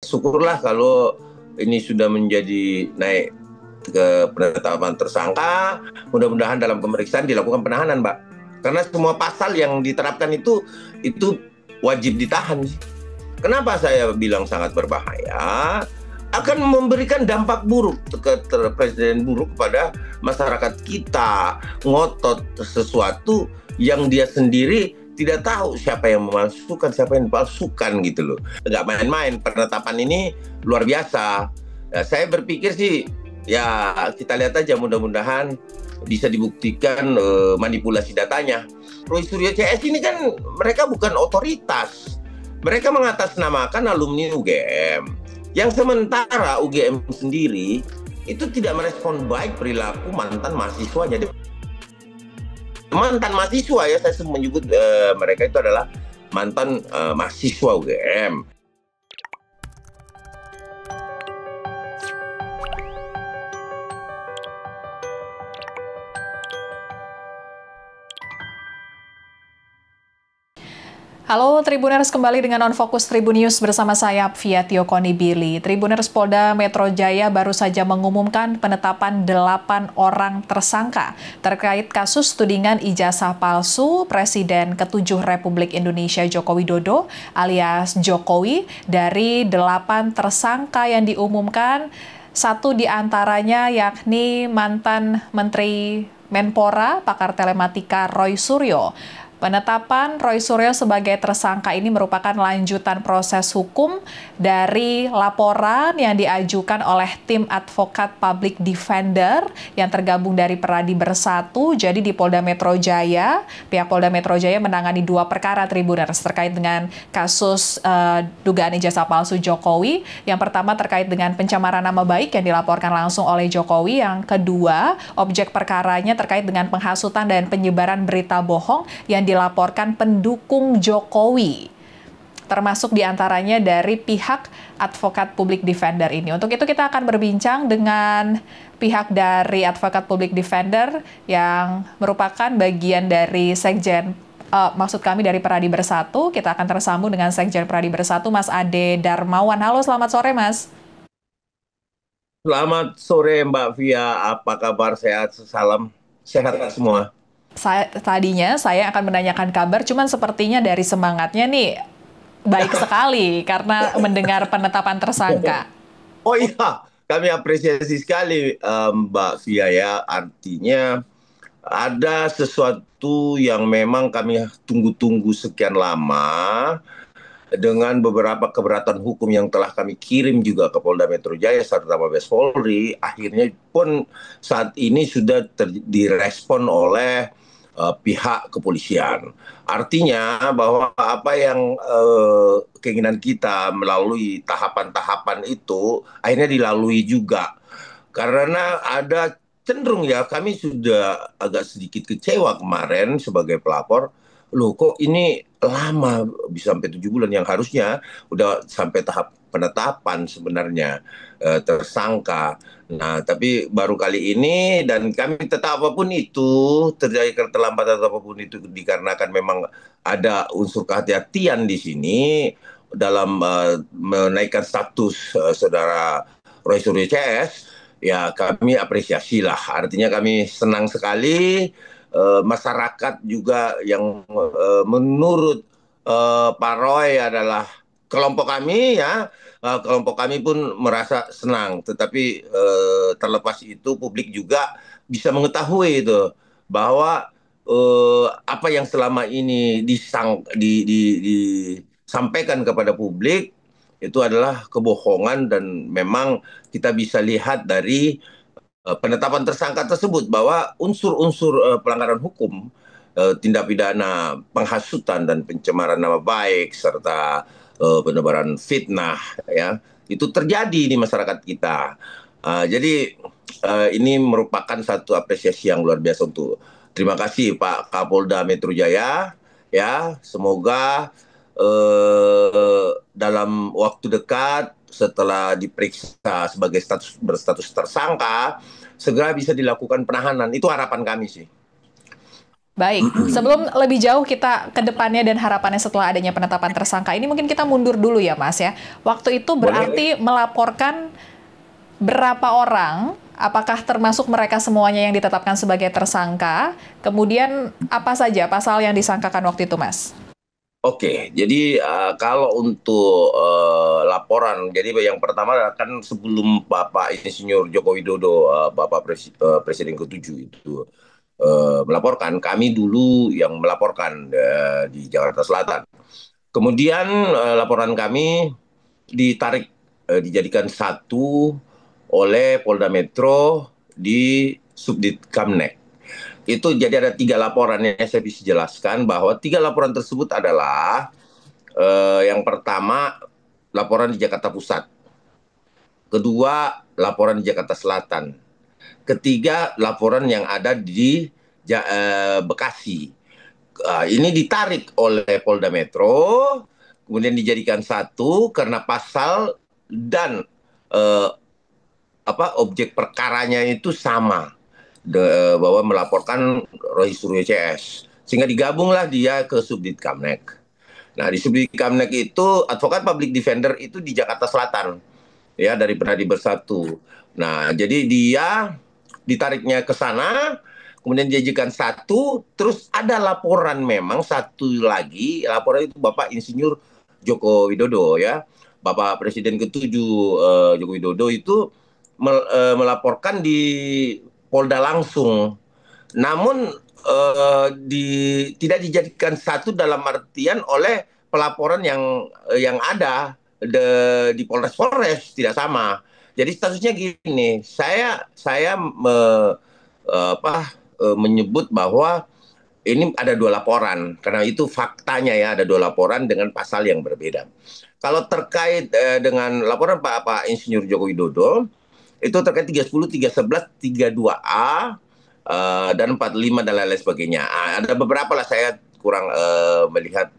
syukurlah kalau ini sudah menjadi naik ke penetapan tersangka. Mudah-mudahan dalam pemeriksaan dilakukan penahanan, Mbak. Karena semua pasal yang diterapkan itu wajib ditahan. Kenapa saya bilang sangat berbahaya? Akan memberikan dampak buruk presiden buruk kepada masyarakat kita, ngotot sesuatu yang dia sendiri tidak tahu siapa yang memasukkan, siapa yang dipalsukan gitu loh. Nggak main-main, penetapan ini luar biasa. Ya, saya berpikir sih, ya kita lihat aja mudah-mudahan bisa dibuktikan manipulasi datanya. Roy Suryo CS ini kan mereka bukan otoritas. Mereka mengatasnamakan alumni UGM. Yang sementara UGM sendiri itu tidak merespon baik perilaku mantan mahasiswa. Jadi mantan mahasiswa ya, saya menyebut mereka itu adalah mantan mahasiswa UGM. Halo Tribuners, kembali dengan On Fokus Tribun News bersama saya Apvia Tiokoni Billy. Tribuners, Polda Metro Jaya baru saja mengumumkan penetapan 8 orang tersangka terkait kasus tudingan ijazah palsu Presiden ke-7 Republik Indonesia Joko Widodo alias Jokowi. Dari 8 tersangka yang diumumkan, 1 diantaranya yakni mantan Menteri Menpora, pakar telematika Roy Suryo. Penetapan Roy Suryo sebagai tersangka ini merupakan lanjutan proses hukum dari laporan yang diajukan oleh tim advokat public defender yang tergabung dari Peradi Bersatu. Jadi di Polda Metro Jaya, pihak Polda Metro Jaya menangani 2 perkara Tribuners terkait dengan kasus dugaan ijazah palsu Jokowi. Yang pertama terkait dengan pencemaran nama baik yang dilaporkan langsung oleh Jokowi. Yang kedua, objek perkaranya terkait dengan penghasutan dan penyebaran berita bohong yang dilaporkan pendukung Jokowi, termasuk diantaranya dari pihak advokat public defender ini. Untuk itu kita akan berbincang dengan pihak dari advokat public defender yang merupakan bagian dari Sekjen, maksud kami dari Peradi Bersatu. Kita akan tersambung dengan Sekjen Peradi Bersatu, Mas Ade Darmawan. Halo, selamat sore, Mas. Selamat sore Mbak Via, apa kabar? Sehat, salam sehat semua. Tadinya saya akan menanyakan kabar, cuman sepertinya dari semangatnya nih baik sekali karena mendengar penetapan tersangka. Oh iya, kami apresiasi sekali Mbak Via ya. Artinya ada sesuatu yang memang kami tunggu-tunggu sekian lama, dengan beberapa keberatan hukum yang telah kami kirim juga ke Polda Metro Jaya serta Mabes Polri. Akhirnya pun saat ini sudah direspon oleh pihak kepolisian. Artinya bahwa apa yang keinginan kita melalui tahapan-tahapan itu akhirnya dilalui juga. Karena ada cenderung ya, kami sudah agak sedikit kecewa kemarin sebagai pelapor. Loh kok ini lama, bisa sampai 7 bulan, yang harusnya udah sampai tahap penetapan sebenarnya tersangka. Nah, tapi baru kali ini, dan kami tetap apapun itu, terjadi keterlambatan apapun itu dikarenakan memang ada unsur kehati-hatian di sini dalam menaikkan status saudara Roy Suryo CS, ya kami apresiasi lah. Artinya kami senang sekali masyarakat juga yang menurut Pak Roy adalah kelompok kami ya. Kelompok kami pun merasa senang, tetapi terlepas itu publik juga bisa mengetahui itu bahwa apa yang selama ini disampaikan kepada publik itu adalah kebohongan, dan memang kita bisa lihat dari penetapan tersangka tersebut bahwa unsur-unsur pelanggaran hukum, tindak pidana penghasutan dan pencemaran nama baik serta penebaran fitnah ya, itu terjadi di masyarakat kita. Jadi ini merupakan satu apresiasi yang luar biasa. Untuk terima kasih Pak Kapolda Metro Jaya ya. Semoga dalam waktu dekat setelah diperiksa sebagai berstatus tersangka segera bisa dilakukan penahanan. Itu harapan kami sih. Baik, sebelum lebih jauh kita ke depannya dan harapannya setelah adanya penetapan tersangka ini, mungkin kita mundur dulu ya Mas ya. Waktu itu Boleh? berarti melaporkan berapa orang, apakah termasuk mereka semuanya yang ditetapkan sebagai tersangka, kemudian apa saja pasal yang disangkakan waktu itu Mas? Oke, jadi kalau untuk laporan, jadi yang pertama kan sebelum Bapak Insinyur Joko Widodo, Presiden ke-7 itu melaporkan, kami dulu yang melaporkan di Jakarta Selatan. Kemudian laporan kami ditarik, dijadikan satu oleh Polda Metro di Subdit Kamnek. Itu jadi ada 3 laporan yang saya bisa jelaskan, bahwa 3 laporan tersebut adalah yang pertama laporan di Jakarta Pusat, kedua laporan di Jakarta Selatan, ketiga laporan yang ada di Bekasi. Ini ditarik oleh Polda Metro, kemudian dijadikan satu karena pasal dan eh, objek perkaranya itu sama, bahwa melaporkan Roy Suryo CS, sehingga digabunglah dia ke Subdit Kamnek. Nah, di Subdit Kamnek itu advokat public defender itu di Jakarta Selatan, ya, dari Pradi Bersatu. Nah, jadi dia ditariknya ke sana, kemudian diajukan satu, terus ada laporan, memang satu lagi laporan itu Bapak Insinyur Joko Widodo, ya, Bapak Presiden ke-7 Joko Widodo itu melaporkan di Polda langsung. Namun tidak dijadikan satu dalam artian oleh pelaporan yang ada di Polres tidak sama. Jadi statusnya gini, saya menyebut bahwa ini ada 2 laporan, karena itu faktanya, ya, ada 2 laporan dengan pasal yang berbeda. Kalau terkait dengan laporan Pak Insinyur Joko Widodo, itu terkait 310, 311, 32A, dan 45 dan lain-lain sebagainya. Ada beberapa lah, saya kurang melihat,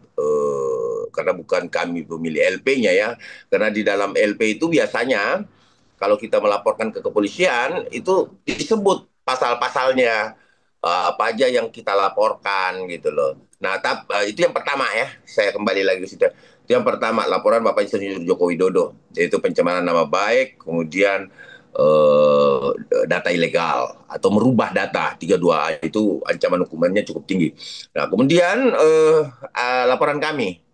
karena bukan kami pemilih LP-nya, ya. Karena di dalam LP itu biasanya kalau kita melaporkan ke kepolisian itu disebut pasal-pasalnya, apa aja yang kita laporkan gitu loh. Nah, itu yang pertama, ya. Saya kembali lagi ke situ. Itu yang pertama, laporan Bapak Insinyur Joko Widodo, yaitu pencemaran nama baik, kemudian eh, data ilegal atau merubah data, 32A itu ancaman hukumannya cukup tinggi. Nah, kemudian laporan kami,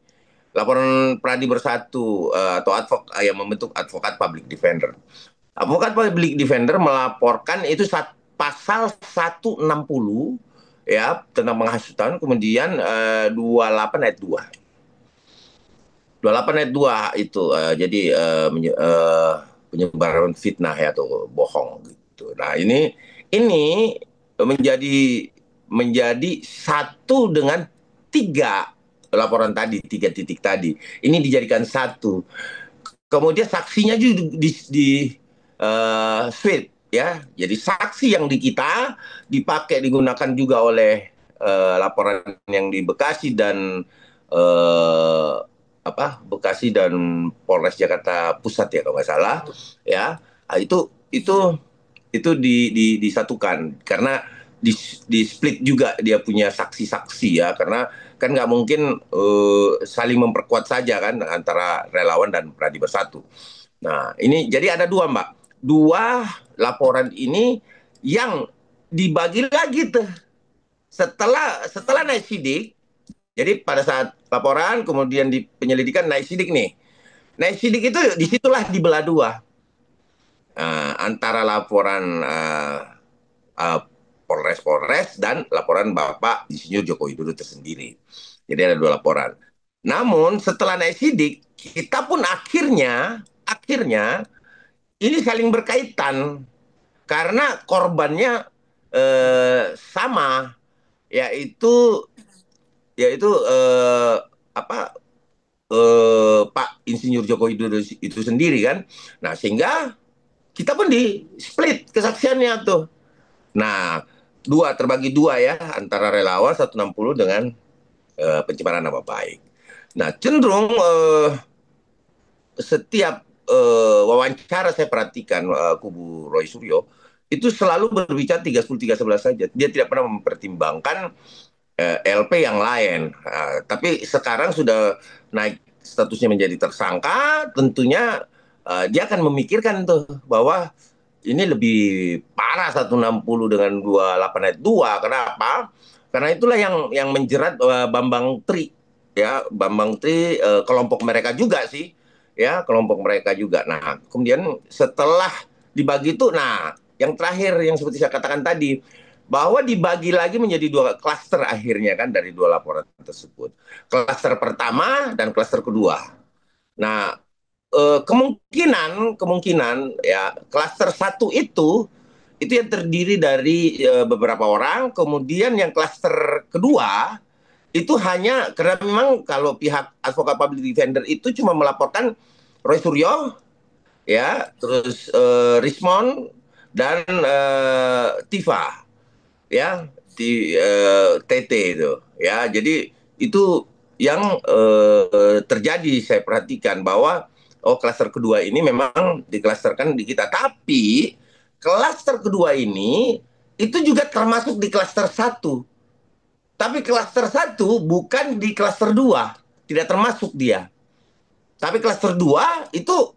laporan Pradi Bersatu, atau yang membentuk advokat public defender. Advokat public defender melaporkan itu pasal 160, ya, tentang penghasutan, kemudian 28 ayat 2. 28 ayat 2 itu jadi penyebaran fitnah, ya, atau bohong gitu. Nah, ini menjadi satu dengan 3 laporan tadi, 3 titik tadi. Ini dijadikan satu. Kemudian saksinya juga di switch, ya. Jadi saksi yang di kita digunakan juga oleh laporan yang di Bekasi dan eh, Bekasi dan Polres Jakarta Pusat, ya, kalau nggak salah, ya. Nah, itu disatukan karena di split juga, dia punya saksi-saksi, ya, karena kan nggak mungkin saling memperkuat saja kan antara relawan dan Pradi Bersatu. Nah, ini jadi ada 2 laporan ini yang dibagi lagi tuh setelah naik sidik. Jadi pada saat laporan, kemudian di penyelidikan, naik sidik nih. Naik sidik itu disitulah dibelah 2, antara laporan uh, Polres dan laporan Bapak Insinyur Joko Widodo tersendiri. Jadi ada 2 laporan. Namun setelah naik sidik, kita pun akhirnya ini saling berkaitan karena korbannya sama, yaitu yaitu Pak Insinyur Joko Widodo itu sendiri kan. Nah, sehingga kita pun di split kesaksiannya tuh. Nah, terbagi 2, ya, antara relawan 160 dengan pencemaran nama baik. Nah, cenderung setiap wawancara saya perhatikan, kubu Roy Suryo itu selalu berbicara 30 311 saja. Dia tidak pernah mempertimbangkan LP yang lain. Tapi sekarang sudah naik statusnya menjadi tersangka, tentunya dia akan memikirkan tuh bahwa ini lebih parah 160 dengan 28 ayat 2. Kenapa? Karena itulah yang menjerat Bambang Tri, ya Bambang Tri, kelompok mereka juga sih, ya kelompok mereka juga. Nah, kemudian setelah dibagi itu, nah yang terakhir yang seperti saya katakan tadi, bahwa dibagi lagi menjadi dua klaster akhirnya kan dari dua laporan tersebut. Klaster pertama dan klaster kedua. Nah, kemungkinan ya klaster satu itu yang terdiri dari beberapa orang, kemudian yang klaster kedua itu hanya karena memang kalau pihak advokat public defender itu cuma melaporkan Roy Suryo, ya, terus Rismon dan Tifa, ya, di TT itu, ya. Jadi itu yang terjadi, saya perhatikan bahwa oh klaster kedua ini memang diklasterkan di kita, tapi klaster kedua ini itu juga termasuk di klaster satu, tapi klaster satu bukan di klaster dua, tidak termasuk dia. Tapi klaster dua itu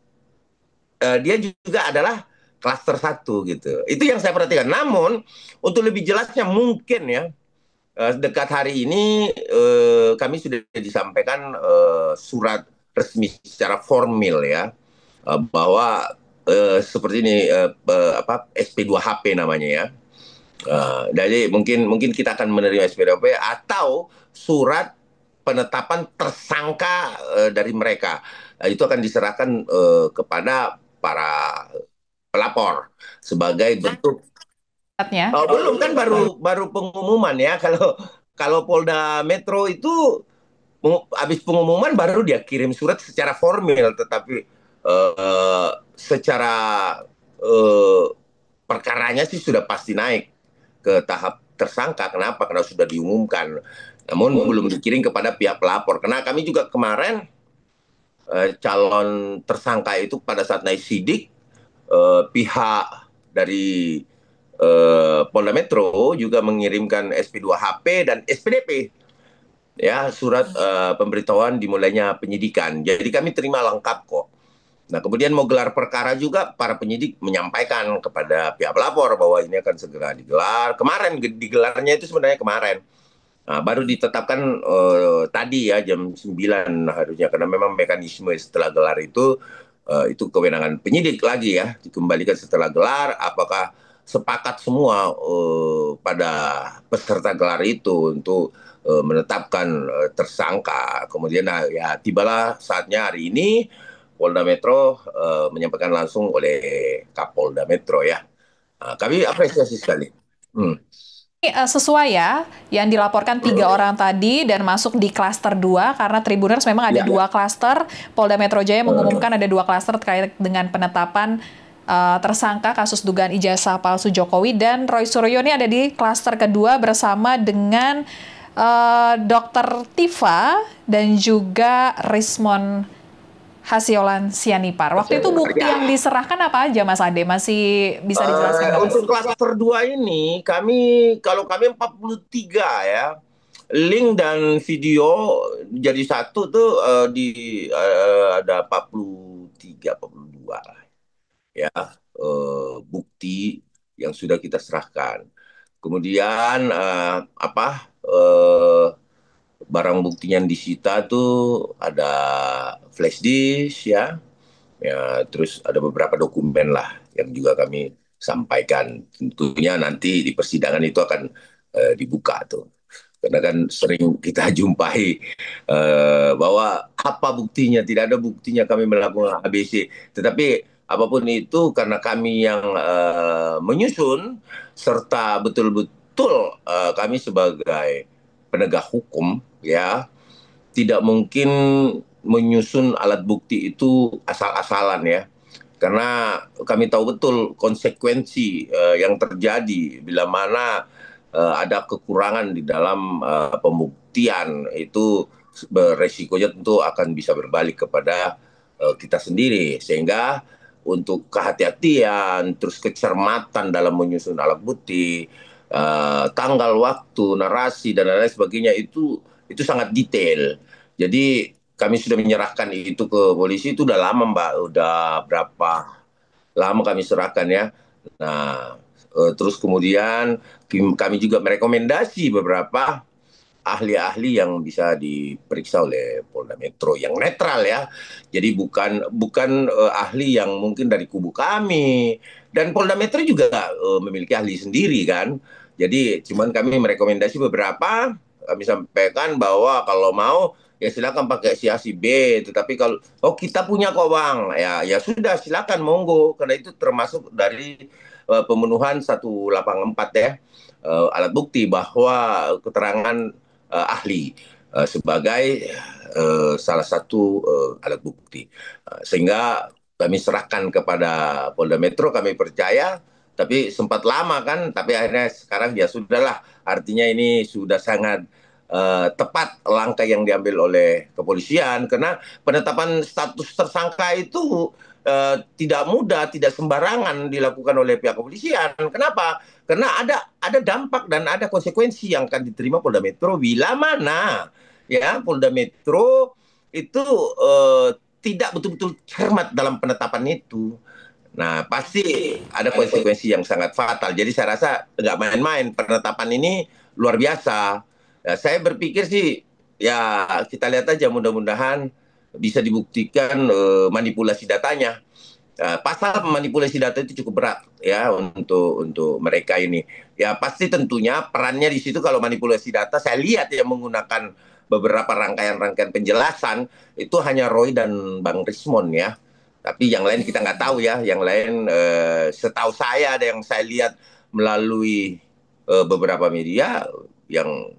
dia juga adalah klaster satu gitu. Itu yang saya perhatikan. Namun untuk lebih jelasnya mungkin ya dekat hari ini kami sudah disampaikan surat resmi secara formal ya bahwa seperti ini apa SP2HP namanya ya. Jadi mungkin kita akan menerima SP2HP atau surat penetapan tersangka dari mereka. Itu akan diserahkan kepada para pelapor sebagai bentuk. Oh, belum kan baru pengumuman ya. Kalau Polda Metro itu habis pengumuman baru dia kirim surat secara formal, tetapi secara eh, perkaranya sih sudah pasti naik ke tahap tersangka. Kenapa? Karena sudah diumumkan. Namun belum dikirim kepada pihak pelapor. Karena kami juga kemarin calon tersangka itu pada saat naik sidik, pihak dari Polda Metro juga mengirimkan SP2HP dan SPDP, ya surat pemberitahuan dimulainya penyidikan. Jadi kami terima lengkap kok. Nah, kemudian mau gelar perkara juga para penyidik menyampaikan kepada pihak pelapor bahwa ini akan segera digelar. Kemarin digelarnya itu sebenarnya kemarin. Nah, baru ditetapkan tadi ya jam 9 harusnya, karena memang mekanisme setelah gelar itu kewenangan penyidik lagi ya, dikembalikan setelah gelar apakah sepakat semua pada peserta gelar itu untuk menetapkan tersangka. Kemudian ya tibalah saatnya hari ini Polda Metro menyampaikan langsung oleh Kapolda Metro ya. Nah, kami apresiasi sekali. Hmm. Ini sesuai ya, yang dilaporkan 3 orang tadi dan masuk di klaster 2, karena Tribuners memang ada 2 klaster. Polda Metro Jaya mengumumkan ada 2 klaster terkait dengan penetapan tersangka kasus dugaan ijazah palsu Jokowi, dan Roy Suryo ini ada di klaster kedua bersama dengan Dr. Tifa dan juga Rismon Hasiolan Sianipar. Waktu itu bukti yang diserahkan apa aja, Mas Ade? Masih bisa dijelaskan? Untuk klaster 2 ini, kalau kami 43 ya. Link dan video jadi satu tuh ada 43, 42 ya bukti yang sudah kita serahkan. Kemudian barang buktinya yang disita tuh ada flash disk ya, terus ada beberapa dokumen lah yang juga kami sampaikan. Tentunya nanti di persidangan itu akan dibuka tuh. Karena kan sering kita jumpai bahwa apa buktinya, tidak ada buktinya kami melakukan ABC. Tetapi apapun itu karena kami yang menyusun, serta betul-betul kami sebagai penegak hukum ya tidak mungkin menyusun alat bukti itu asal-asalan ya. Karena kami tahu betul konsekuensi yang terjadi bila mana ada kekurangan di dalam pembuktian, itu beresikonya tentu akan bisa berbalik kepada kita sendiri. Sehingga untuk kehati-hatian, terus kecermatan dalam menyusun alat bukti, tanggal, waktu, narasi dan lain-lain sebagainya itu sangat detail. Jadi kami sudah menyerahkan itu ke polisi itu udah lama Mbak, udah berapa lama kami serahkan ya. Nah, terus kemudian kami juga merekomendasi beberapa ahli-ahli yang bisa diperiksa oleh Polda Metro yang netral ya. Jadi bukan bukan ahli yang mungkin dari kubu kami. Dan Polda Metro juga memiliki ahli sendiri kan. Jadi cuman kami merekomendasi beberapa, kami sampaikan bahwa kalau mau ya silakan pakai si A si B. Tetapi kalau oh kita punya kok Bang, ya ya sudah silakan monggo karena itu termasuk dari pemenuhan 184 ya, alat bukti bahwa keterangan ahli sebagai salah satu alat bukti. Sehingga kami serahkan kepada Polda Metro, kami percaya, tapi sempat lama kan, tapi akhirnya sekarang ya sudahlah, artinya ini sudah sangat tepat langkah yang diambil oleh kepolisian, karena penetapan status tersangka itu tidak mudah, tidak sembarangan dilakukan oleh pihak kepolisian. Kenapa? Karena ada dampak dan ada konsekuensi yang akan diterima Polda Metro bila mana ya Polda Metro itu tidak betul-betul cermat dalam penetapan itu. Nah, pasti ada konsekuensi yang sangat fatal. Jadi saya rasa nggak main-main penetapan ini luar biasa. Ya, saya berpikir sih ya kita lihat aja mudah-mudahan bisa dibuktikan manipulasi datanya. Pasal manipulasi data itu cukup berat ya untuk mereka ini. Ya pasti tentunya perannya di situ kalau manipulasi data saya lihat ya menggunakan beberapa rangkaian-rangkaian penjelasan itu hanya Roy dan Bang Rismon ya. Tapi yang lain kita nggak tahu ya. Yang lain setahu saya ada yang saya lihat melalui beberapa media yang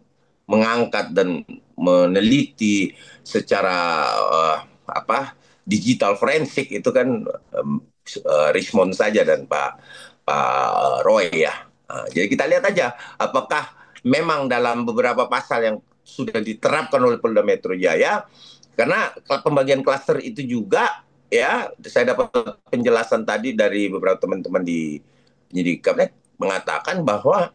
mengangkat dan meneliti secara apa digital forensik itu kan Rismond saja dan Pak Roy ya. Jadi kita lihat aja apakah memang dalam beberapa pasal yang sudah diterapkan oleh Polda Metro Jaya, karena pembagian klaster itu juga ya saya dapat penjelasan tadi dari beberapa teman-teman di penyidik kabinet mengatakan bahwa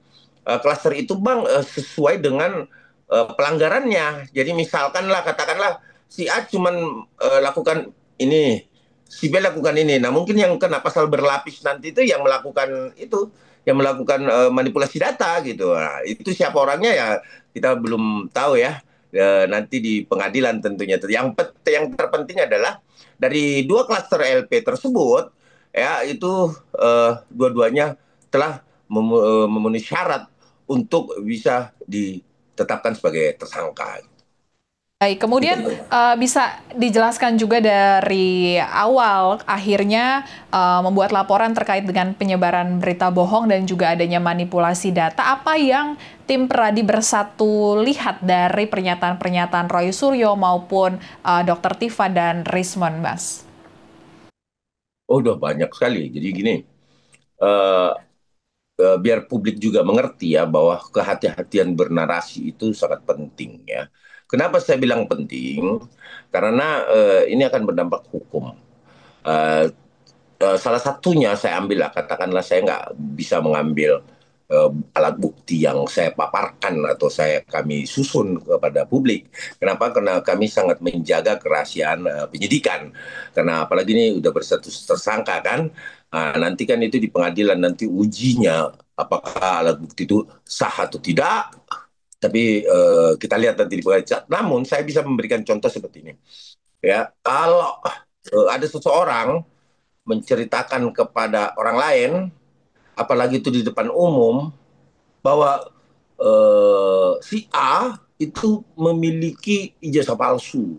klaster itu Bang sesuai dengan pelanggarannya. Jadi misalkanlah katakanlah si A cuman lakukan ini, si B lakukan ini. Nah mungkin yang kena pasal berlapis nanti itu yang melakukan manipulasi data gitu. Nah, itu siapa orangnya ya kita belum tahu ya. Nanti di pengadilan tentunya. Yang terpenting adalah dari dua klaster LP tersebut ya itu dua-duanya telah memenuhi syarat untuk bisa ditetapkan sebagai tersangka. Baik, kemudian bisa dijelaskan juga dari awal akhirnya membuat laporan terkait dengan penyebaran berita bohong dan juga adanya manipulasi data. Apa yang tim Peradi Bersatu lihat dari pernyataan-pernyataan Roy Suryo maupun Dr. Tifa dan Rismond, Mas? Oh, udah banyak sekali. Jadi gini, uh, biar publik juga mengerti ya bahwa kehati-hatian bernarasi itu sangat penting ya. Kenapa saya bilang penting? Karena ini akan berdampak hukum. Uh, Salah satunya saya ambil lah, katakanlah saya nggak bisa mengambil alat bukti yang saya paparkan atau kami susun kepada publik. Kenapa? Karena kami sangat menjaga kerahasiaan penyidikan. Karena apalagi ini udah berstatus tersangka kan. Nanti kan itu di pengadilan nanti ujinya apakah alat bukti itu sah atau tidak. Tapi kita lihat nanti di pengadilan. Namun saya bisa memberikan contoh seperti ini. Ya, kalau ada seseorang menceritakan kepada orang lain, apalagi itu di depan umum, bahwa si A itu memiliki ijazah palsu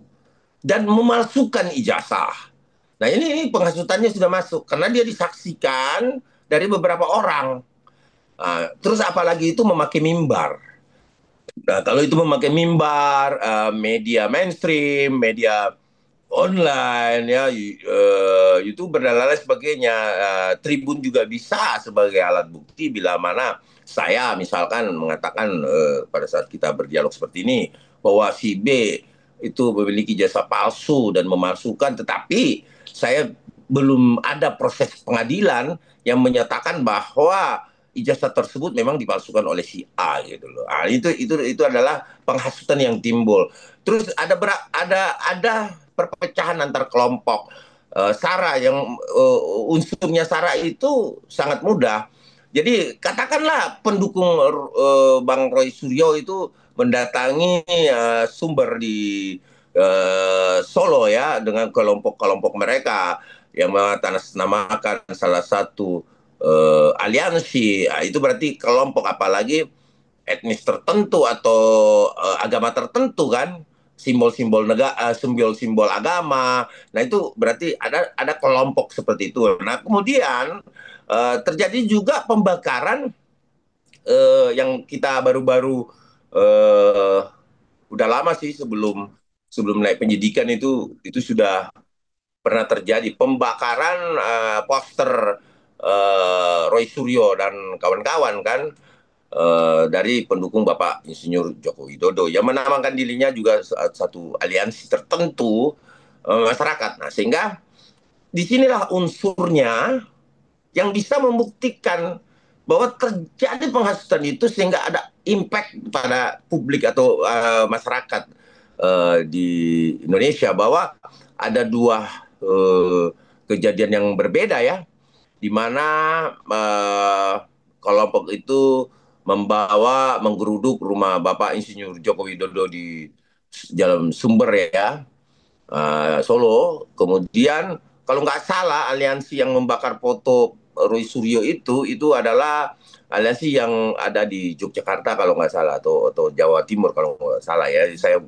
dan memalsukan ijazah. Nah ini penghasutannya sudah masuk karena dia disaksikan dari beberapa orang. Terus apalagi itu memakai mimbar. Nah, kalau itu memakai mimbar, media mainstream, media online ya YouTuber dan lain sebagainya, Tribun juga bisa sebagai alat bukti bila mana saya misalkan mengatakan pada saat kita berdialog seperti ini bahwa si B itu memiliki jasa palsu dan memalsukan, tetapi saya belum ada proses pengadilan yang menyatakan bahwa ijazah tersebut memang dipalsukan oleh si A gitu loh. Itu adalah penghasutan yang timbul. Terus ada perpecahan antar kelompok. Sara yang unsurnya Sara itu sangat mudah. Jadi katakanlah pendukung Bang Roy Suryo itu mendatangi sumber di Solo ya dengan kelompok-kelompok mereka yang mengatasnamakan salah satu aliansi. Nah, itu berarti kelompok, apalagi etnis tertentu atau agama tertentu kan, simbol-simbol negara, simbol-simbol agama. Nah, itu berarti ada kelompok seperti itu. Nah, kemudian terjadi juga pembakaran yang kita baru-baru uh, udah lama sih, sebelum sebelum naik penyidikan itu sudah pernah terjadi pembakaran poster Roy Suryo dan kawan-kawan kan, dari pendukung Bapak Insinyur Joko Widodo yang menamakan dirinya juga satu aliansi tertentu masyarakat. Nah, sehingga disinilah unsurnya yang bisa membuktikan bahwa terjadi penghasutan itu sehingga ada impact pada publik atau masyarakat di Indonesia, bahwa ada dua kejadian yang berbeda ya, di mana kelompok itu menggeruduk rumah Bapak Insinyur Joko Widodo di Jalan Sumber ya, Solo. Kemudian kalau nggak salah aliansi yang membakar foto Roy Suryo itu adalah aliansi yang ada di Yogyakarta kalau nggak salah, atau Jawa Timur kalau nggak salah ya. Saya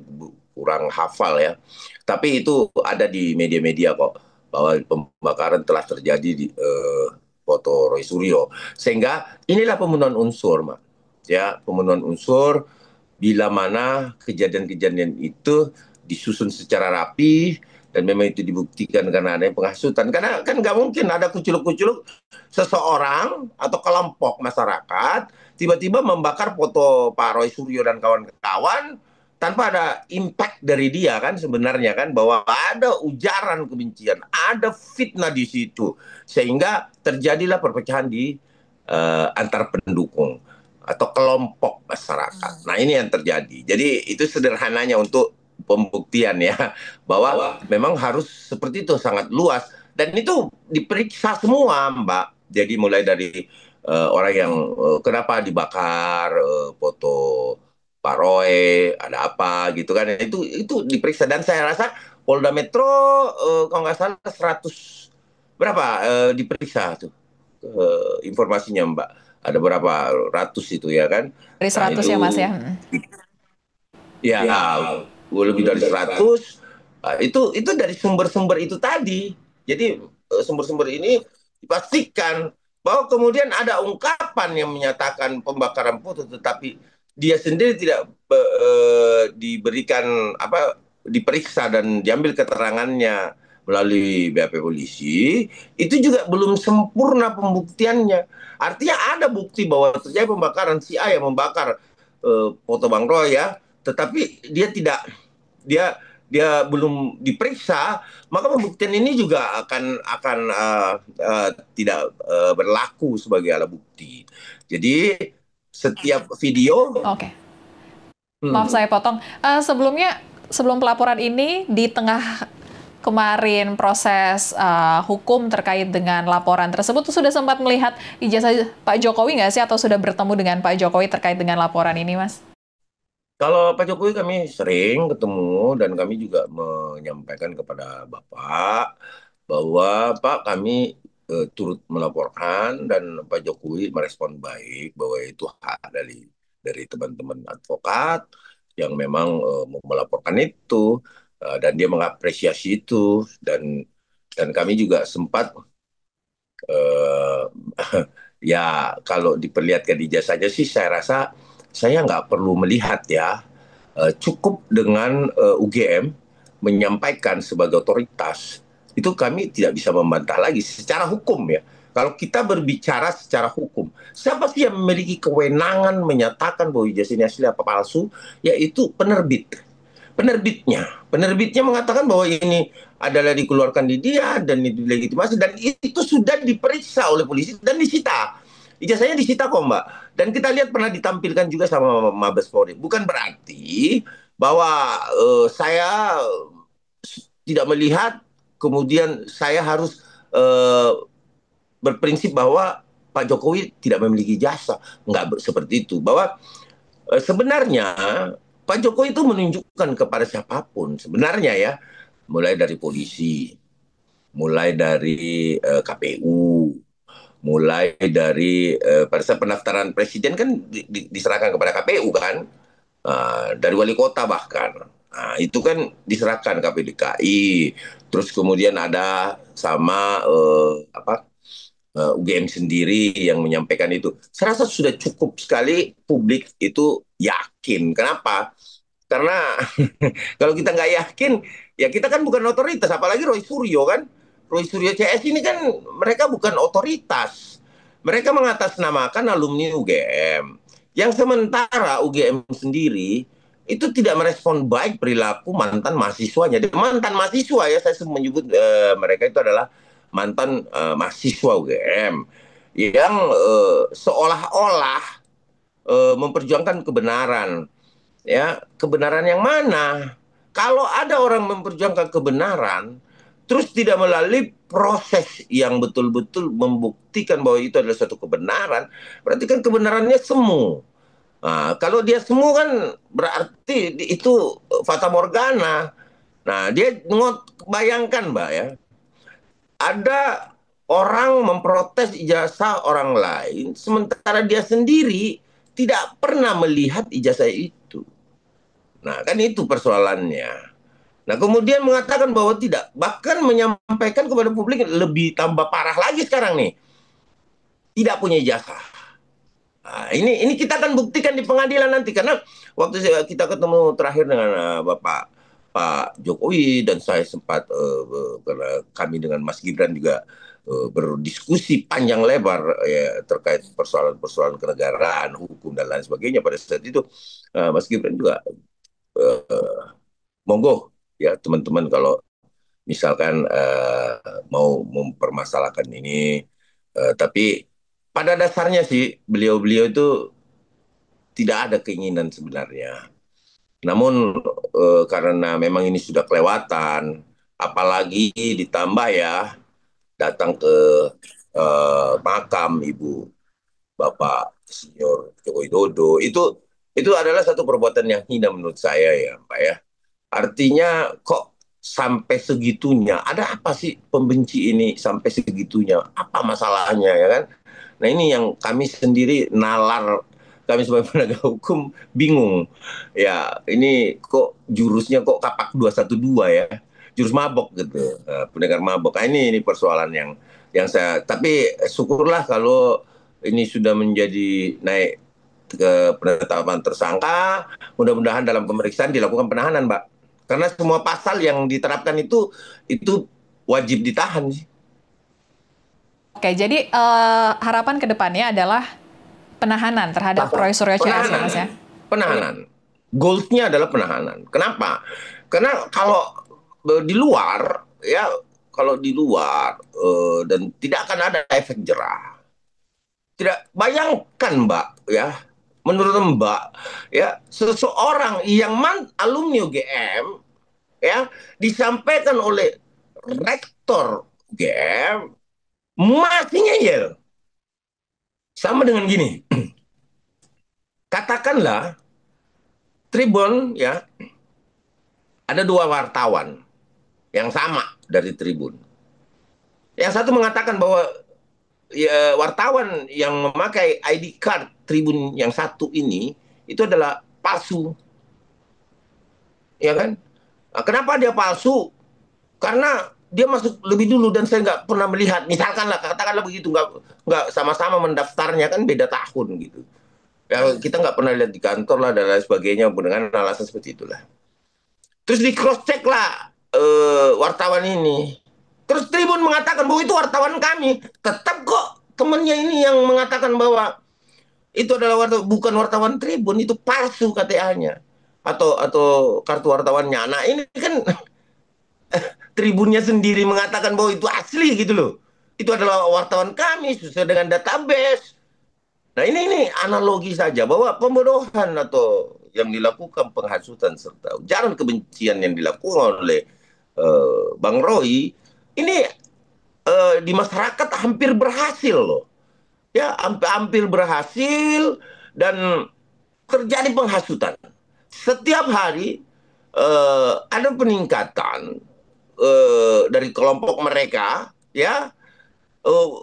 kurang hafal ya. Tapi itu ada di media-media kok, bahwa pembakaran telah terjadi di foto Roy Suryo. Sehingga inilah pembunuhan unsur, Mak. Ya, pembunuhan unsur bila mana kejadian-kejadian itu disusun secara rapi dan memang itu dibuktikan karena ada penghasutan. Karena kan nggak mungkin ada kuculuk-kuculuk seseorang atau kelompok masyarakat tiba-tiba membakar foto Pak Roy Suryo dan kawan-kawan tanpa ada impact dari dia kan, sebenarnya kan, bahwa ada ujaran kebencian, ada fitnah di situ, sehingga terjadilah perpecahan di antar pendukung atau kelompok masyarakat. Nah, ini yang terjadi. Jadi itu sederhananya untuk pembuktian ya, bahwa memang harus seperti itu, sangat luas, dan itu diperiksa semua, Mbak. Jadi mulai dari orang yang kenapa dibakar foto Pak Roy, ada apa gitu kan, itu diperiksa. Dan saya rasa Polda Metro kalau nggak salah 100 berapa diperiksa tuh informasinya, Mbak. Ada berapa ratus itu ya kan. Dari Nah 100 itu ya Mas ya. ya lebih dari 100. Nah, itu dari sumber-sumber itu tadi. Jadi sumber-sumber ini dipastikan bahwa kemudian ada ungkapan yang menyatakan pembakaran foto, tetapi dia sendiri tidak diberikan apa, diperiksa dan diambil keterangannya melalui BAP polisi, itu juga belum sempurna pembuktiannya. Artinya ada bukti bahwa terjadi pembakaran, si A yang membakar foto Bang Roy ya, tetapi dia dia belum diperiksa, maka pembuktian ini juga akan tidak berlaku sebagai alat bukti. Jadi setiap video. Oke. Maaf saya potong. Sebelum pelaporan ini, di tengah kemarin proses hukum terkait dengan laporan tersebut, sudah sempat melihat ijazah Pak Jokowi nggak sih, atau sudah bertemu dengan Pak Jokowi terkait dengan laporan ini, Mas? Kalau Pak Jokowi kami sering ketemu dan kami juga menyampaikan kepada Bapak bahwa Pak, kami turut melaporkan, dan Pak Jokowi merespon baik bahwa itu hak dari teman-teman advokat yang memang mau melaporkan itu, dan dia mengapresiasi itu, dan kami juga sempat ya kalau diperlihatkan ijazahnya sih, saya rasa saya nggak perlu melihat ya. Cukup dengan UGM menyampaikan sebagai otoritas, itu kami tidak bisa membantah lagi secara hukum ya. Kalau kita berbicara secara hukum, siapa sih yang memiliki kewenangan menyatakan bahwa ijazah ini asli apa palsu? Yaitu penerbit. Penerbitnya mengatakan bahwa ini adalah dikeluarkan di dia dan dilegitimasi, dan itu sudah diperiksa oleh polisi dan disita. ijazahnya disita kok Mbak. Dan kita lihat pernah ditampilkan juga sama Mabes Polri. Bukan berarti bahwa saya tidak melihat, kemudian saya harus eh, berprinsip bahwa Pak Jokowi tidak memiliki jasa. Enggak seperti itu. Bahwa sebenarnya Pak Jokowi itu menunjukkan kepada siapapun sebenarnya ya, mulai dari polisi, mulai dari KPU, mulai dari pada saat pendaftaran presiden kan diserahkan kepada KPU kan. Dari wali kota bahkan. Itu kan diserahkan KPU DKI, terus kemudian ada sama UGM sendiri yang menyampaikan itu. Saya rasa sudah cukup sekali publik itu yakin. Kenapa? Karena kalau kita nggak yakin, ya kita kan bukan otoritas. Apalagi Roy Suryo kan. Roy Suryo CS ini kan mereka bukan otoritas. Mereka mengatasnamakan alumni UGM. Yang sementara UGM sendiri itu tidak merespon baik perilaku mantan mahasiswanya. Mantan mahasiswa ya, saya menyebut mereka itu adalah mantan mahasiswa UGM yang seolah-olah memperjuangkan kebenaran. Ya, kebenaran yang mana? Kalau ada orang memperjuangkan kebenaran, terus tidak melalui proses yang betul-betul membuktikan bahwa itu adalah suatu kebenaran, berarti kan kebenarannya semu. Kalau dia semu kan berarti itu fata morgana. Nah, dia bayangkan Mbak ya, ada orang memprotes ijazah orang lain, sementara dia sendiri tidak pernah melihat ijazah itu. Nah, kan itu persoalannya. Nah, kemudian mengatakan bahwa tidak, bahkan menyampaikan kepada publik lebih tambah parah lagi sekarang nih, tidak punya ijazah. Ini kita akan buktikan di pengadilan nanti, karena waktu kita ketemu terakhir dengan Pak Jokowi dan saya sempat karena kami dengan Mas Gibran juga berdiskusi panjang lebar ya, terkait persoalan-persoalan kenegaraan, hukum dan lain sebagainya pada saat itu. Mas Gibran juga monggo ya teman-teman kalau misalkan mau mempermasalahkan ini, tapi pada dasarnya sih beliau-beliau itu tidak ada keinginan sebenarnya. Namun karena memang ini sudah kelewatan, apalagi ditambah ya datang ke makam Ibu Bapak Senior Joko Widodo, itu adalah satu perbuatan yang hina menurut saya ya Pak ya. Artinya kok sampai segitunya, ada apa sih pembenci ini sampai segitunya? Apa masalahnya ya kan? Nah ini yang kami sendiri nalar, kami sebagai penegak hukum bingung. Ya ini kok jurusnya kok kapak 212 ya, jurus mabok gitu, pendengar mabok. Nah, ini persoalan yang saya, tapi syukurlah kalau ini sudah menjadi naik ke penetapan tersangka, mudah-mudahan dalam pemeriksaan dilakukan penahanan, Mbak. Karena semua pasal yang diterapkan itu wajib ditahan sih. Oke, jadi harapan ke depannya adalah penahanan terhadap Roy Suryo CS ya, Mas ya? Penahanan. Goalsnya adalah penahanan. Kenapa? Karena kalau di luar, ya kalau di luar dan tidak akan ada efek jerah. Tidak, bayangkan Mbak, ya, menurut Mbak, ya, seseorang yang alumni UGM, ya, disampaikan oleh rektor UGM masih ngeyel. Sama dengan gini, katakanlah Tribun, ya, ada dua wartawan yang sama dari Tribun. Yang satu mengatakan bahwa ya, wartawan yang memakai ID card Tribun yang satu ini itu adalah palsu, ya kan? Nah, kenapa dia palsu? Karena dia masuk lebih dulu dan saya nggak pernah melihat. Misalkan lah, katakanlah begitu, nggak sama-sama mendaftarnya kan beda tahun gitu. Ya, kita nggak pernah lihat di kantor lah dan lain sebagainya dengan alasan seperti itulah. Terus di cross check lah wartawan ini. Terus Tribun mengatakan bahwa itu wartawan kami. Tetap kok temannya ini yang mengatakan bahwa itu adalah bukan wartawan Tribun, itu palsu KTA-nya atau kartu wartawannya. Nah ini kan Tribunnya sendiri mengatakan bahwa itu asli gitu loh. Itu adalah wartawan kami sesuai dengan database. Nah, ini analogi saja bahwa pembodohan atau yang dilakukan penghasutan serta ujaran kebencian yang dilakukan oleh Bang Roy ini di masyarakat hampir berhasil loh. Ya, hampir berhasil dan terjadi penghasutan. Setiap hari ada peningkatan dari kelompok mereka, ya,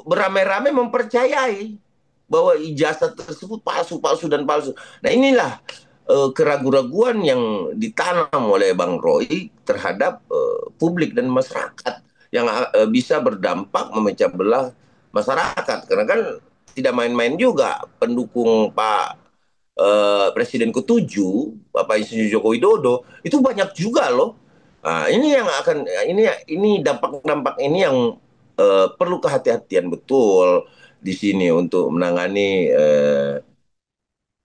beramai-ramai mempercayai bahwa ijazah tersebut palsu, palsu dan palsu. Nah, inilah keraguan-raguan yang ditanam oleh Bang Roy terhadap publik dan masyarakat yang bisa berdampak memecah belah masyarakat. Karena kan tidak main-main juga pendukung Pak Presiden ketujuh, Bapak Insinyur Joko Widodo, itu banyak juga loh. Nah, ini yang akan ini dampak-dampak ini yang perlu kehati-hatian betul di sini untuk menangani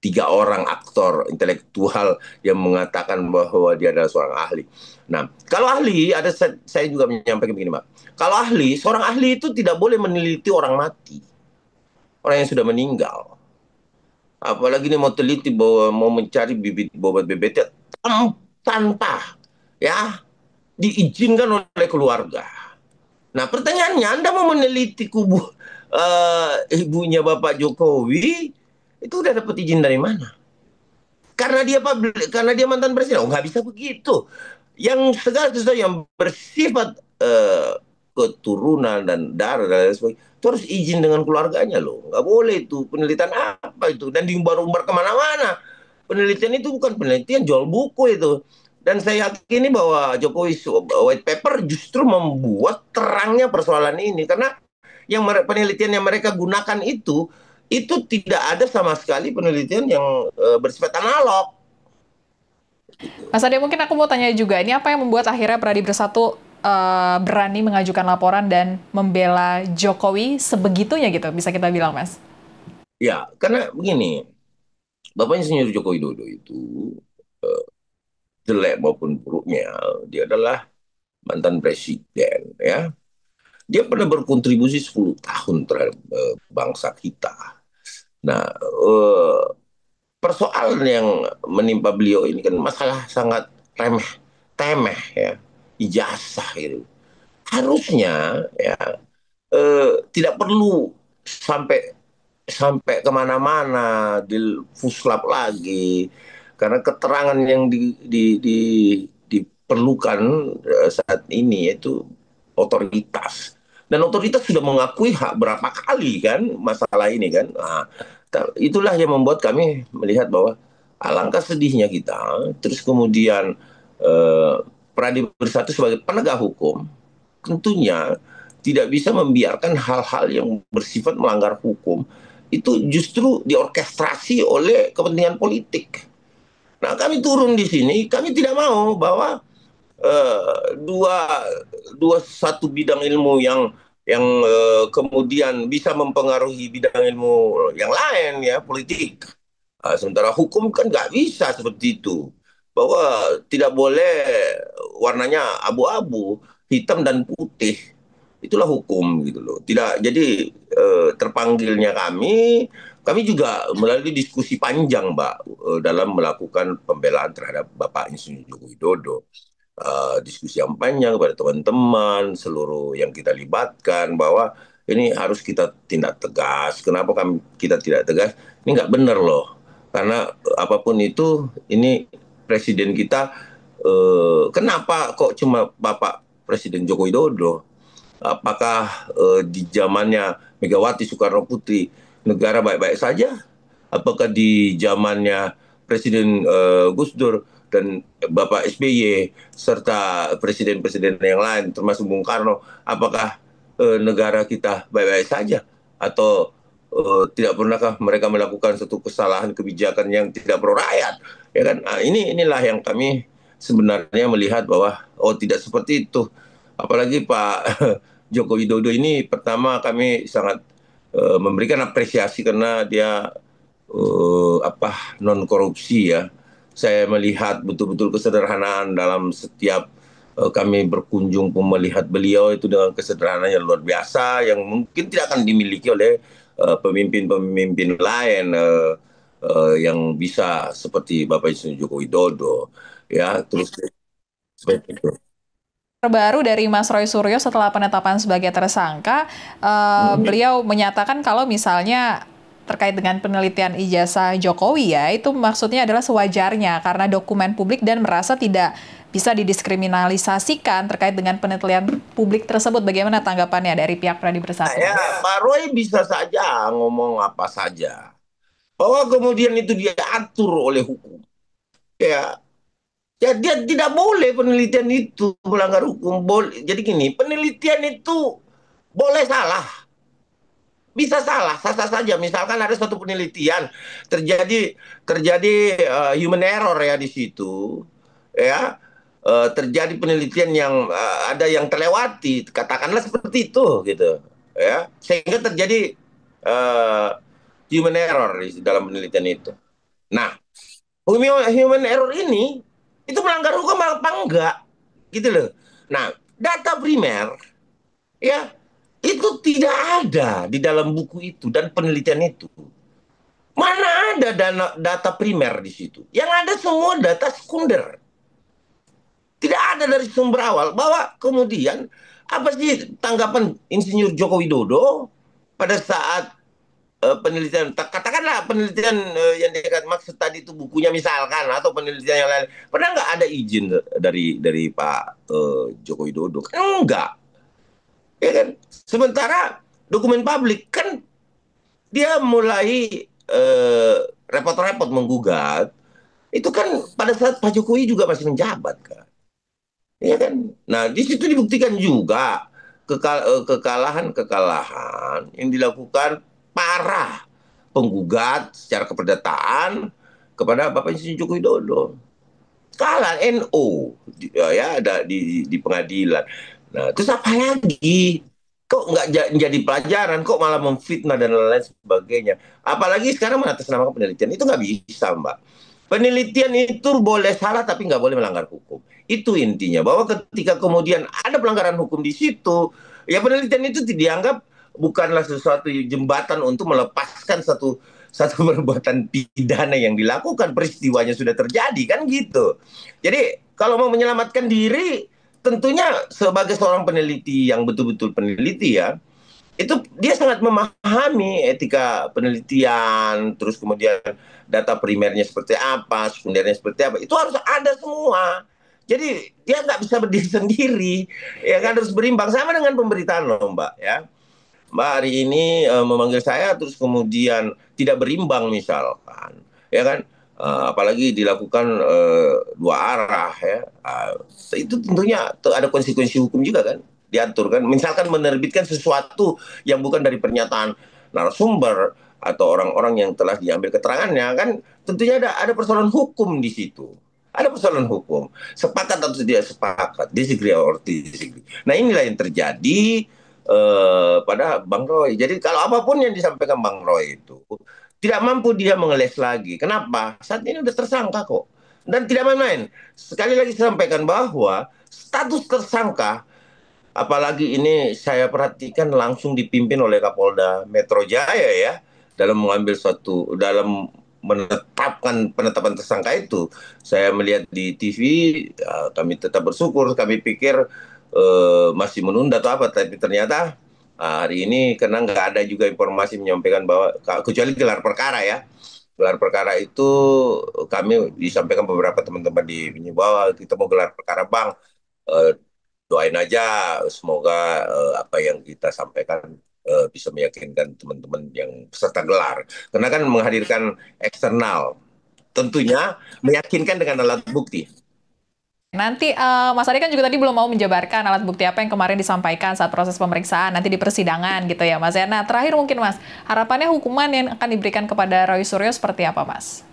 tiga orang aktor intelektual yang mengatakan bahwa dia adalah seorang ahli. Nah, kalau ahli, ada saya juga menyampaikan begini, Pak. Kalau ahli, seorang ahli itu tidak boleh meneliti orang mati, orang yang sudah meninggal. Apalagi ini mau teliti bahwa mau mencari bibit bobot bebeknya tanpa ya diizinkan oleh keluarga. Nah, pertanyaannya, Anda mau meneliti kubu ibunya Bapak Jokowi, itu udah dapat izin dari mana? Karena dia mantan presiden. Oh, nggak bisa begitu. Yang segala sesuatu yang bersifat keturunan dan darah dan lain sebagainya, itu harus izin dengan keluarganya loh. Nggak boleh itu. Penelitian apa itu? Dan diumbar-umbar kemana-mana. Penelitian itu bukan penelitian, jual buku itu. Dan saya yakini bahwa Jokowi White Paper justru membuat terangnya persoalan ini. Karena yang penelitian yang mereka gunakan itu tidak ada sama sekali penelitian yang bersifat analog. Mas Ade, mungkin aku mau tanya juga, ini apa yang membuat akhirnya Pradi Bersatu berani mengajukan laporan dan membela Jokowi sebegitunya gitu, bisa kita bilang, Mas? Ya, karena begini, Bapak Insinyur Joko Widodo itu eh, jelek maupun buruknya, dia adalah mantan presiden, ya. Dia pernah berkontribusi 10 tahun terhadap bangsa kita. Nah, persoalan yang menimpa beliau ini kan masalah sangat remeh, temeh ya, ijazah gitu. Harusnya ya tidak perlu sampai sampai kemana-mana difuslap lagi karena keterangan yang diperlukan saat ini yaitu otoritas dan otoritas sudah mengakui hak berapa kali kan masalah ini kan. Nah, itulah yang membuat kami melihat bahwa alangkah sedihnya kita terus kemudian eh, Pradi Bersatu sebagai penegak hukum tentunya tidak bisa membiarkan hal-hal yang bersifat melanggar hukum itu justru diorkestrasi oleh kepentingan politik. Nah, kami turun di sini, kami tidak mau bahwa dua dua satu bidang ilmu yang kemudian bisa mempengaruhi bidang ilmu yang lain ya politik. Sementara hukum kan nggak bisa seperti itu. Bahwa tidak boleh warnanya abu-abu, hitam dan putih. Itulah hukum gitu loh. Tidak jadi terpanggilnya kami juga melalui diskusi panjang, Mbak, dalam melakukan pembelaan terhadap Bapak Insinyur Joko Widodo. Diskusi yang panjang kepada teman-teman, seluruh yang kita libatkan bahwa ini harus kita tindak tegas. Kenapa kita tidak tegas? Ini nggak benar loh. Karena apapun itu, ini presiden kita, kenapa kok cuma Bapak Presiden Joko Widodo? Apakah di zamannya Megawati Soekarno Putri negara baik-baik saja? Apakah di zamannya Presiden Gus Dur dan Bapak SBY serta presiden-presiden yang lain termasuk Bung Karno, apakah negara kita baik-baik saja atau tidak pernahkah mereka melakukan satu kesalahan kebijakan yang tidak pro rakyat? Ya kan? Nah, inilah yang kami sebenarnya melihat bahwa oh tidak seperti itu. Apalagi Pak Joko Widodo ini pertama kami sangat memberikan apresiasi karena dia non korupsi ya. Saya melihat betul-betul kesederhanaan dalam setiap kami berkunjung pun melihat beliau itu dengan kesederhanaan yang luar biasa yang mungkin tidak akan dimiliki oleh pemimpin-pemimpin lain yang bisa seperti Bapak Insinyur Joko Widodo, ya terus seperti itu. Terbaru dari Mas Roy Suryo setelah penetapan sebagai tersangka, beliau menyatakan kalau misalnya terkait dengan penelitian ijazah Jokowi ya, itu maksudnya adalah sewajarnya karena dokumen publik dan merasa tidak bisa didiskriminalisasikan terkait dengan penelitian publik tersebut. Bagaimana tanggapannya dari pihak Pradi Bersatu? Ya, Pak Roy bisa saja ngomong apa saja. Bahwa kemudian itu diatur oleh hukum. Ya, ya dia tidak boleh penelitian itu melanggar hukum. Jadi gini, penelitian itu boleh salah, bisa salah, sah-sah saja. Misalkan ada suatu penelitian terjadi terjadi human error ya di situ, ya. Terjadi penelitian yang ada yang terlewati, katakanlah seperti itu gitu, ya. Sehingga terjadi uh, human error di dalam penelitian itu. Nah, human error ini itu melanggar hukum apa enggak? Gitu loh. Nah, data primer ya itu tidak ada di dalam buku itu dan penelitian itu. Mana ada data primer di situ? Yang ada semua data sekunder. Tidak ada dari sumber awal bahwa kemudian apa sih tanggapan Insinyur Joko Widodo pada saat penelitian, katakanlah penelitian yang dekat maksud tadi itu bukunya misalkan atau penelitian yang lain, pernah nggak ada izin dari Pak Joko Widodo? Enggak, ya kan? Sementara dokumen publik kan dia mulai repot-repot menggugat itu kan pada saat Pak Jokowi juga masih menjabat kan, ya kan? Nah di situ dibuktikan juga kekalahan-kekalahan yang dilakukan para penggugat secara keperdataan kepada Bapak Insinyur Joko Widodo. Kalah NO ya ada di pengadilan. Nah, terus apa lagi? Kok nggak jadi pelajaran? Kok malah memfitnah dan lain-lain sebagainya? Apalagi sekarang mengatasnamakan penelitian itu nggak bisa, Mbak. Penelitian itu boleh salah tapi nggak boleh melanggar hukum. Itu intinya bahwa ketika kemudian ada pelanggaran hukum di situ, ya penelitian itu dianggap bukanlah sesuatu jembatan untuk melepaskan satu satu perbuatan pidana yang dilakukan, peristiwanya sudah terjadi kan gitu. Jadi kalau mau menyelamatkan diri, tentunya sebagai seorang peneliti yang betul-betul peneliti ya, itu dia sangat memahami etika penelitian, terus kemudian data primernya seperti apa, sekundernya seperti apa, itu harus ada semua. Jadi dia nggak bisa berdiri sendiri, ya kan harus berimbang sama dengan pemberitaan loh Mbak ya. Mbak hari ini memanggil saya terus kemudian tidak berimbang misalkan, ya kan? Apalagi dilakukan dua arah ya, itu tentunya ada konsekuensi hukum juga kan, diatur kan. Misalkan menerbitkan sesuatu yang bukan dari pernyataan narasumber atau orang-orang yang telah diambil keterangannya kan, tentunya ada persoalan hukum di situ. Ada persoalan hukum, sepakat atau tidak sepakat, disagree or disagree. Nah inilah yang terjadi pada Bang Roy. Jadi kalau apapun yang disampaikan Bang Roy itu tidak mampu dia mengeles lagi. Kenapa? Saat ini udah tersangka kok. Dan tidak main-main. Sekali lagi saya sampaikan bahwa status tersangka, apalagi ini saya perhatikan langsung dipimpin oleh Kapolda Metro Jaya ya, dalam menetapkan penetapan tersangka itu. Saya melihat di TV, ya, kami tetap bersyukur, kami pikir masih menunda atau apa, tapi ternyata hari ini karena nggak ada juga informasi menyampaikan bahwa kecuali gelar perkara ya, gelar perkara itu kami disampaikan beberapa teman-teman di bahwa kita mau gelar perkara Bang, eh, doain aja semoga apa yang kita sampaikan bisa meyakinkan teman-teman yang peserta gelar, karena kan menghadirkan eksternal, tentunya meyakinkan dengan alat bukti. Nanti Mas Adi kan juga tadi belum mau menjabarkan alat bukti apa yang kemarin disampaikan saat proses pemeriksaan, nanti di persidangan gitu ya Mas. Nah terakhir mungkin Mas, harapannya hukuman yang akan diberikan kepada Roy Suryo seperti apa Mas?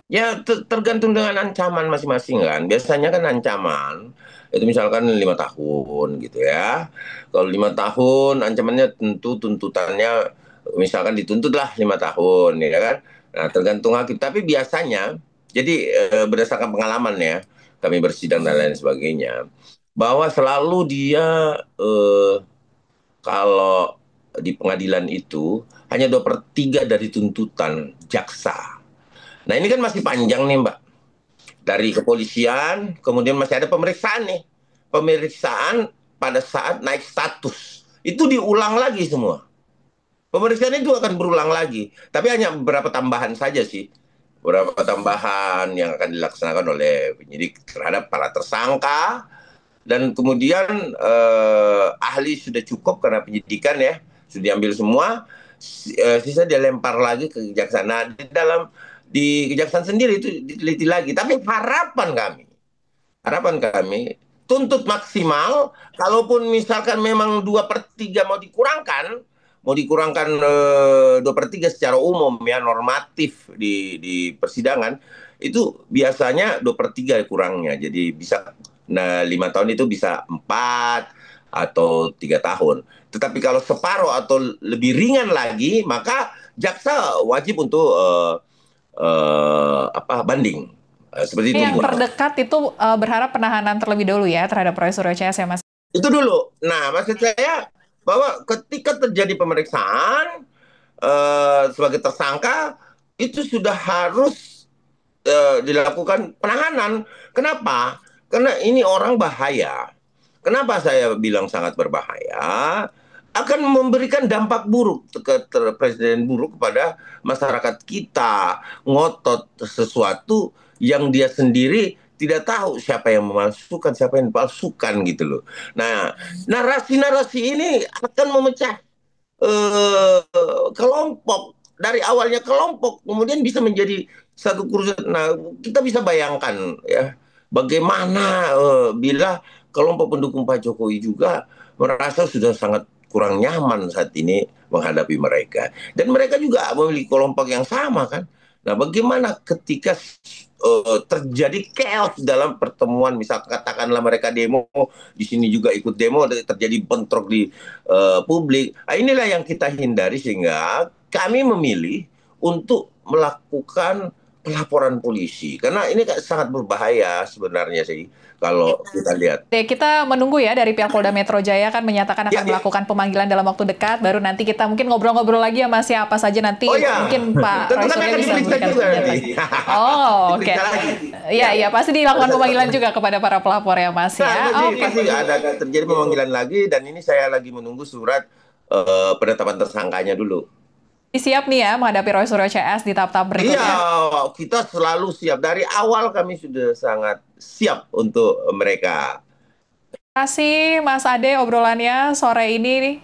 Ya tergantung dengan ancaman masing-masing kan. Biasanya kan ancaman itu misalkan 5 tahun gitu ya. Kalau 5 tahun ancamannya tentu tuntutannya misalkan dituntutlah 5 tahun ya kan. Nah tergantung hakim. Tapi biasanya jadi berdasarkan pengalaman ya, kami bersidang dan lain sebagainya, bahwa selalu dia kalau di pengadilan itu hanya 2/3 dari tuntutan jaksa. Nah ini kan masih panjang nih Mbak. Dari kepolisian, kemudian masih ada pemeriksaan nih. Pemeriksaan pada saat naik status. Itu diulang lagi semua. Pemeriksaan itu akan berulang lagi. Tapi hanya beberapa tambahan saja sih. Beberapa tambahan yang akan dilaksanakan oleh penyidik terhadap para tersangka. Dan kemudian ahli sudah cukup karena penyidikan ya. Sudah diambil semua. Sisa dia lempar lagi ke kejaksaan. Nah, di kejaksaan sendiri itu diteliti lagi. Tapi harapan kami tuntut maksimal. Kalaupun misalkan memang 2/3 mau dikurangkan 2/3 secara umum ya normatif di persidangan itu biasanya 2/3 kurangnya. Jadi bisa 5 tahun itu bisa 4 atau 3 tahun. Tetapi kalau separuh atau lebih ringan lagi, maka jaksa wajib untuk banding. Seperti itu. Yang terdekat itu berharap penahanan terlebih dahulu ya terhadap Roy Suryo CS ya Mas? Itu dulu. Nah, maksud saya bahwa ketika terjadi pemeriksaan sebagai tersangka, itu sudah harus dilakukan penahanan. Kenapa? Karena ini orang bahaya. Kenapa saya bilang sangat berbahaya? Akan memberikan dampak buruk presiden buruk kepada masyarakat kita, ngotot sesuatu yang dia sendiri tidak tahu siapa yang memasukkan, siapa yang dipalsukan gitu loh. Nah, narasi-narasi ini akan memecah kelompok. Dari awalnya kelompok, kemudian bisa menjadi satu kerusuhan. Nah, kita bisa bayangkan ya, bagaimana bila kelompok pendukung Pak Jokowi juga merasa sudah sangat kurang nyaman saat ini menghadapi mereka. Dan mereka juga memiliki kelompok yang sama kan. Nah bagaimana ketika terjadi chaos dalam pertemuan, misal katakanlah mereka demo, di sini juga ikut demo, terjadi bentrok di publik. Nah, inilah yang kita hindari sehingga kami memilih untuk melakukan pelaporan polisi. Karena ini sangat berbahaya sebenarnya sih. Kalau kita lihat. Kita menunggu ya dari pihak Polda Metro Jaya kan menyatakan akan melakukan pemanggilan dalam waktu dekat. Baru nanti kita mungkin ngobrol-ngobrol lagi ya Mas, siapa saja nanti mungkin Pak Roy Suryo bisa memberikan pernyataan. Oh, oke. Iya, pasti dilakukan pemanggilan juga kepada para pelapor ya Mas ya. Pasti ada terjadi pemanggilan lagi dan ini saya lagi menunggu surat penetapan tersangkanya dulu. Siap nih ya menghadapi Roy Suryo CS di tahap-tahap berikutnya. Iya, kita selalu siap. Dari awal kami sudah sangat siap untuk mereka. Terima kasih Mas Ade obrolannya sore ini.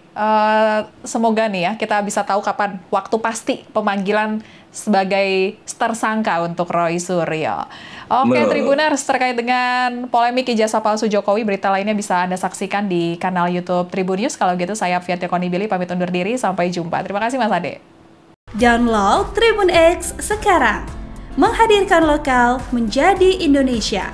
Semoga nih ya kita bisa tahu kapan waktu pasti pemanggilan sebagai tersangka untuk Roy Suryo. Oke, Tribuners, terkait dengan polemik ijazah palsu Jokowi, berita lainnya bisa Anda saksikan di kanal YouTube Tribun News. Kalau gitu saya Fia Tio Konibili pamit undur diri, sampai jumpa. Terima kasih Mas Ade. Download Tribun X sekarang, menghadirkan lokal menjadi Indonesia.